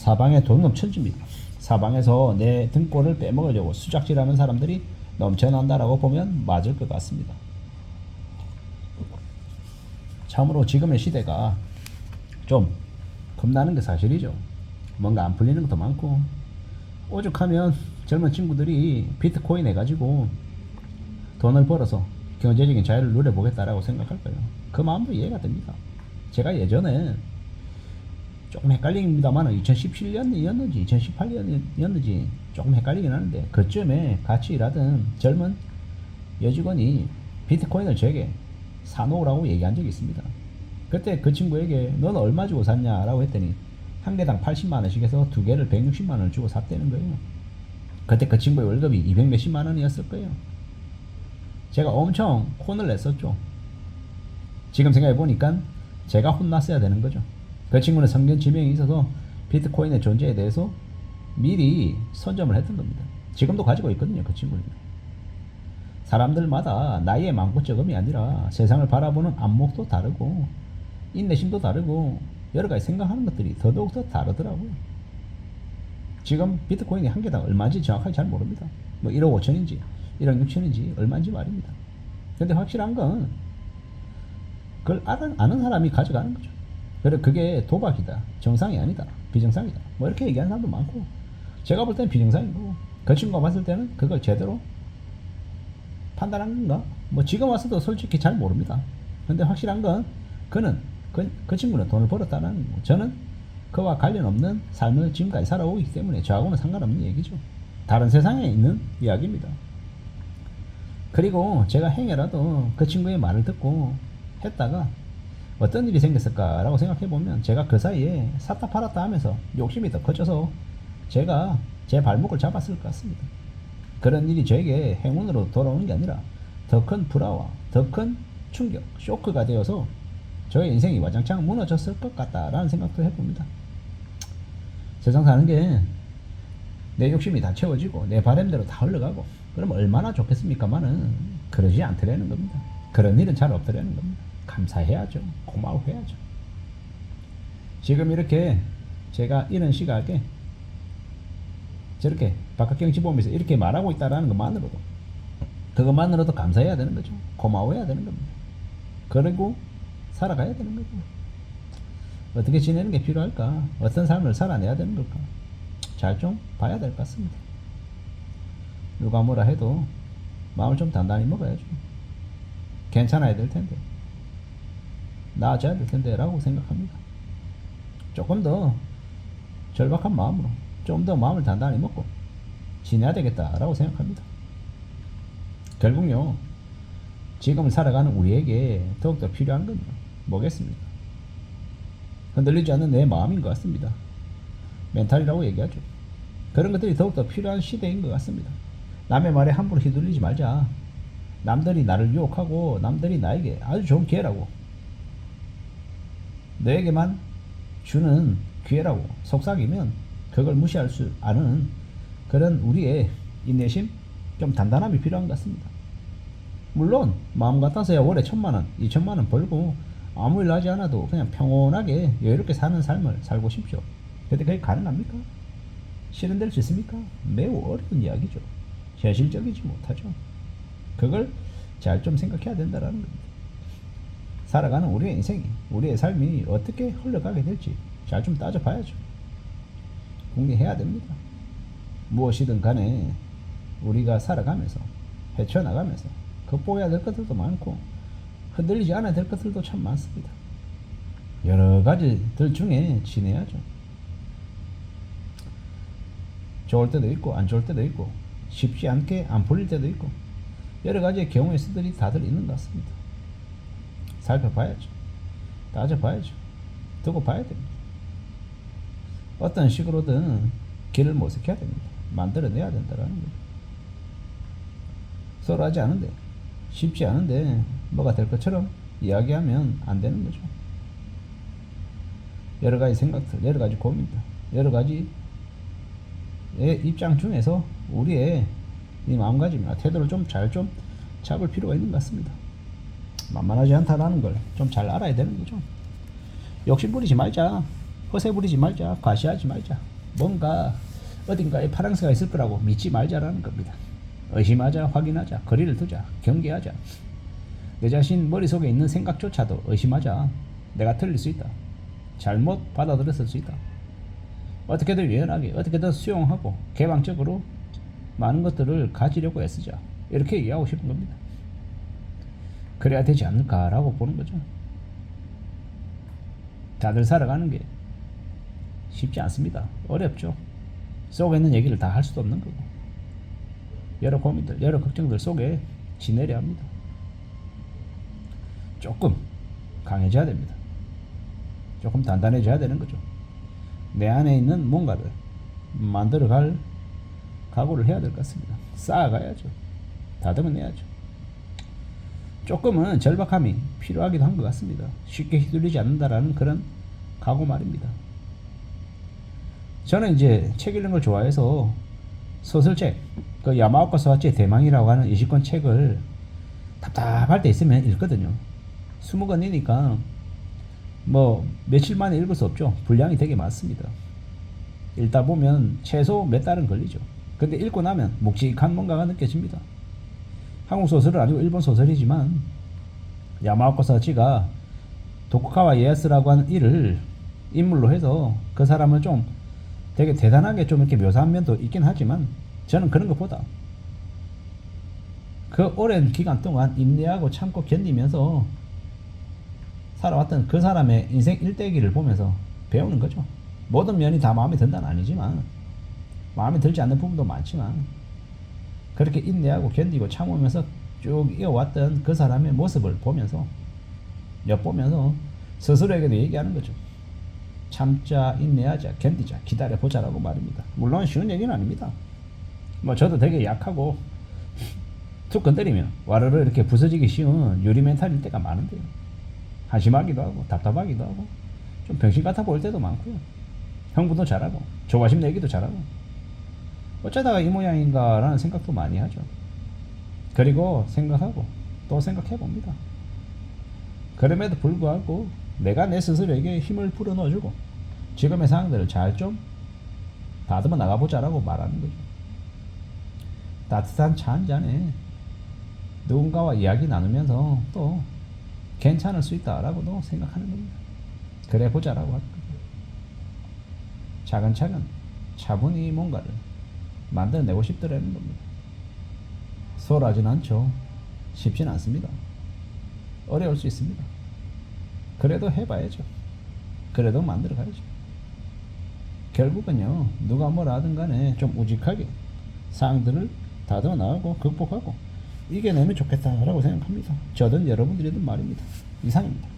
사방에 돈넘천집니다. 사방에서 내 등골을 빼먹으려고 수작질하는 사람들이 넘쳐난다라고 보면 맞을 것 같습니다. 참으로 지금의 시대가 좀 겁나는 게 사실이죠. 뭔가 안 풀리는 것도 많고, 오죽하면 젊은 친구들이 비트코인 해가지고 돈을 벌어서 경제적인 자유를 누려보겠다라고 생각할 거예요. 그 마음도 이해가 됩니다. 제가 예전에 조금 헷갈립니다만 2017년이었는지 2018년이었는지 조금 헷갈리긴 하는데, 그쯤에 같이 일하던 젊은 여직원이 비트코인을 제게 사놓으라고 얘기한 적이 있습니다. 그때 그 친구에게 넌 얼마 주고 샀냐라고 했더니 한 개당 80만원씩 해서 두 개를 160만원을 주고 샀다는 거예요. 그때 그 친구의 월급이 200 몇십만 원이었을 거예요. 제가 엄청 혼을 냈었죠. 지금 생각해보니까 제가 혼났어야 되는 거죠. 그 친구는 성견 지명이 있어서 비트코인의 존재에 대해서 미리 선점을 했던 겁니다. 지금도 가지고 있거든요, 그 친구는. 사람들마다 나이의 많고적음이 아니라 세상을 바라보는 안목도 다르고 인내심도 다르고 여러 가지 생각하는 것들이 더더욱 더 다르더라고요. 지금 비트코인이 한 개당 얼마인지 정확하게 잘 모릅니다. 뭐 1억 5천인지 1억 6천인지 얼마인지 말입니다. 근데 확실한 건 그걸 아는 사람이 가져가는 거죠. 그래, 그게 도박이다, 정상이 아니다, 비정상이다, 뭐 이렇게 얘기하는 사람도 많고, 제가 볼 때는 비정상이고, 그 친구가 봤을 때는 그걸 제대로 판단한 건가? 뭐 지금 와서도 솔직히 잘 모릅니다. 근데 확실한 건 그 친구는 돈을 벌었다는 거. 저는 그와 관련 없는 삶을 지금까지 살아오기 때문에 저하고는 상관없는 얘기죠. 다른 세상에 있는 이야기입니다. 그리고 제가 행여라도 그 친구의 말을 듣고 했다가 어떤 일이 생겼을까라고 생각해보면, 제가 그 사이에 샀다 팔았다 하면서 욕심이 더 커져서 제가 제 발목을 잡았을 것 같습니다. 그런 일이 저에게 행운으로 돌아오는 게 아니라 더 큰 불화와 더 큰 충격, 쇼크가 되어서 저의 인생이 와장창 무너졌을 것 같다라는 생각도 해봅니다. 세상 사는 게 내 욕심이 다 채워지고 내 바람대로 다 흘러가고 그러면 얼마나 좋겠습니까마는 그러지 않더라는 겁니다. 그런 일은 잘 없더라는 겁니다. 감사해야죠. 고마워해야죠. 지금 이렇게 제가 이런 시각에 저렇게 바깥경치 보면서 이렇게 말하고 있다라는 것만으로도, 그것만으로도 감사해야 되는 거죠. 고마워해야 되는 겁니다. 그리고 살아가야 되는 거죠. 어떻게 지내는 게 필요할까? 어떤 삶을 살아내야 되는 걸까? 잘 좀 봐야 될 것 같습니다. 누가 뭐라 해도 마음을 좀 단단히 먹어야죠. 괜찮아야 될 텐데, 나아져야 될 텐데 라고 생각합니다. 조금 더 절박한 마음으로 좀 더 마음을 단단히 먹고 지내야 되겠다라고 생각합니다. 결국요, 지금을 살아가는 우리에게 더욱더 필요한 건 뭐겠습니까? 흔들리지 않는 내 마음인 것 같습니다. 멘탈이라고 얘기하죠. 그런 것들이 더욱더 필요한 시대인 것 같습니다. 남의 말에 함부로 휘둘리지 말자. 남들이 나를 유혹하고 남들이 나에게 아주 좋은 기회라고, 너에게만 주는 기회라고 속삭이면 그걸 무시할 수 않은 그런 우리의 인내심, 좀 단단함이 필요한 것 같습니다. 물론 마음 같아서야 월에 1,000만원, 2,000만원 벌고 아무 일 하지 않아도 그냥 평온하게 여유롭게 사는 삶을 살고 싶죠. 근데 그게 가능합니까? 실현될 수 있습니까? 매우 어려운 이야기죠. 현실적이지 못하죠. 그걸 잘 좀 생각해야 된다는 겁니다. 살아가는 우리의 인생이, 우리의 삶이 어떻게 흘러가게 될지 잘 좀 따져봐야죠. 궁리해야 됩니다. 무엇이든 간에 우리가 살아가면서 헤쳐나가면서 극복해야 될 것들도 많고 흔들리지 않아야 될 것들도 참 많습니다. 여러 가지들 중에 지내야죠. 좋을 때도 있고 안 좋을 때도 있고 쉽지 않게 안 풀릴 때도 있고 여러 가지의 경우의 수들이 다들 있는 것 같습니다. 살펴봐야죠. 따져봐야죠. 두고 봐야 됩니다. 어떤 식으로든 길을 모색해야 됩니다. 만들어내야 된다는 거죠. 서로 하지 않은데, 쉽지 않은데 뭐가 될 것처럼 이야기하면 안 되는 거죠. 여러 가지 생각들, 여러 가지 고민들, 여러 가지의 입장 중에서 우리의 이 마음가짐이나 태도를 좀 잘 좀 잡을 필요가 있는 것 같습니다. 만만하지 않다라는 걸 좀 잘 알아야 되는 거죠. 욕심 부리지 말자, 허세 부리지 말자, 과시하지 말자. 뭔가 어딘가에 파랑새가 있을 거라고 믿지 말자라는 겁니다. 의심하자, 확인하자, 거리를 두자, 경계하자. 내 자신 머릿속에 있는 생각조차도 의심하자. 내가 틀릴 수 있다. 잘못 받아들였을 수 있다. 어떻게든 유연하게, 어떻게든 수용하고 개방적으로 많은 것들을 가지려고 애쓰자. 이렇게 얘기하고 싶은 겁니다. 그래야 되지 않을까라고 보는 거죠. 다들 살아가는 게 쉽지 않습니다. 어렵죠. 속에 있는 얘기를 다 할 수도 없는 거고, 여러 고민들, 여러 걱정들 속에 지내려 합니다. 조금 강해져야 됩니다. 조금 단단해져야 되는 거죠. 내 안에 있는 뭔가를 만들어갈 각오를 해야 될 것 같습니다. 쌓아가야죠. 다듬어내야죠. 조금은 절박함이 필요하기도 한 것 같습니다. 쉽게 휘둘리지 않는다라는 그런 각오 말입니다. 저는 이제 책 읽는 걸 좋아해서 소설책, 그 야마오카 사와치의 대망이라고 하는 20권 책을 답답할 때 있으면 읽거든요. 20권이니까 뭐 며칠 만에 읽을 수 없죠. 분량이 되게 많습니다. 읽다 보면 최소 몇 달은 걸리죠. 근데 읽고 나면 묵직한 뭔가가 느껴집니다. 한국 소설은 아니고 일본 소설이지만 야마오카 사와치가 도쿠가와 이에야스라고 하는 일을 인물로 해서 그 사람을 좀 되게 대단하게 좀 이렇게 묘사한 면도 있긴 하지만, 저는 그런 것보다 그 오랜 기간 동안 인내하고 참고 견디면서 살아왔던 그 사람의 인생 일대기를 보면서 배우는 거죠. 모든 면이 다 마음에 든다는 아니지만, 마음에 들지 않는 부분도 많지만, 그렇게 인내하고 견디고 참으면서 쭉 이어왔던 그 사람의 모습을 보면서, 엿보면서 스스로에게도 얘기하는 거죠. 참자, 인내하자, 견디자, 기다려보자라고 말입니다. 물론 쉬운 얘기는 아닙니다. 뭐 저도 되게 약하고 툭 건드리면 와르르 이렇게 부서지기 쉬운 유리 멘탈일 때가 많은데요. 한심하기도 하고 답답하기도 하고 좀 병신 같아 보일 때도 많고요. 흥분도 잘하고 조바심 내기도 잘하고 어쩌다가 이 모양인가 라는 생각도 많이 하죠. 그리고 생각하고 또 생각해 봅니다. 그럼에도 불구하고 내가 내 스스로에게 힘을 불어넣어주고 지금의 상황들을 잘 좀 다듬어 나가보자라고 말하는 거죠. 따뜻한 차 한 잔에 누군가와 이야기 나누면서 또 괜찮을 수 있다라고도 생각하는 겁니다. 그래 보자라고 하는 거죠. 차근차근 차분히 뭔가를 만들어내고 싶더라는 겁니다. 수월하진 않죠. 쉽진 않습니다. 어려울 수 있습니다. 그래도 해봐야죠. 그래도 만들어 가야죠. 결국은요, 누가 뭐라 하든 간에 좀 우직하게 사항들을 다듬어 나가고 극복하고 이겨내면 좋겠다라고 생각합니다. 저든 여러분들이든 말입니다. 이상입니다.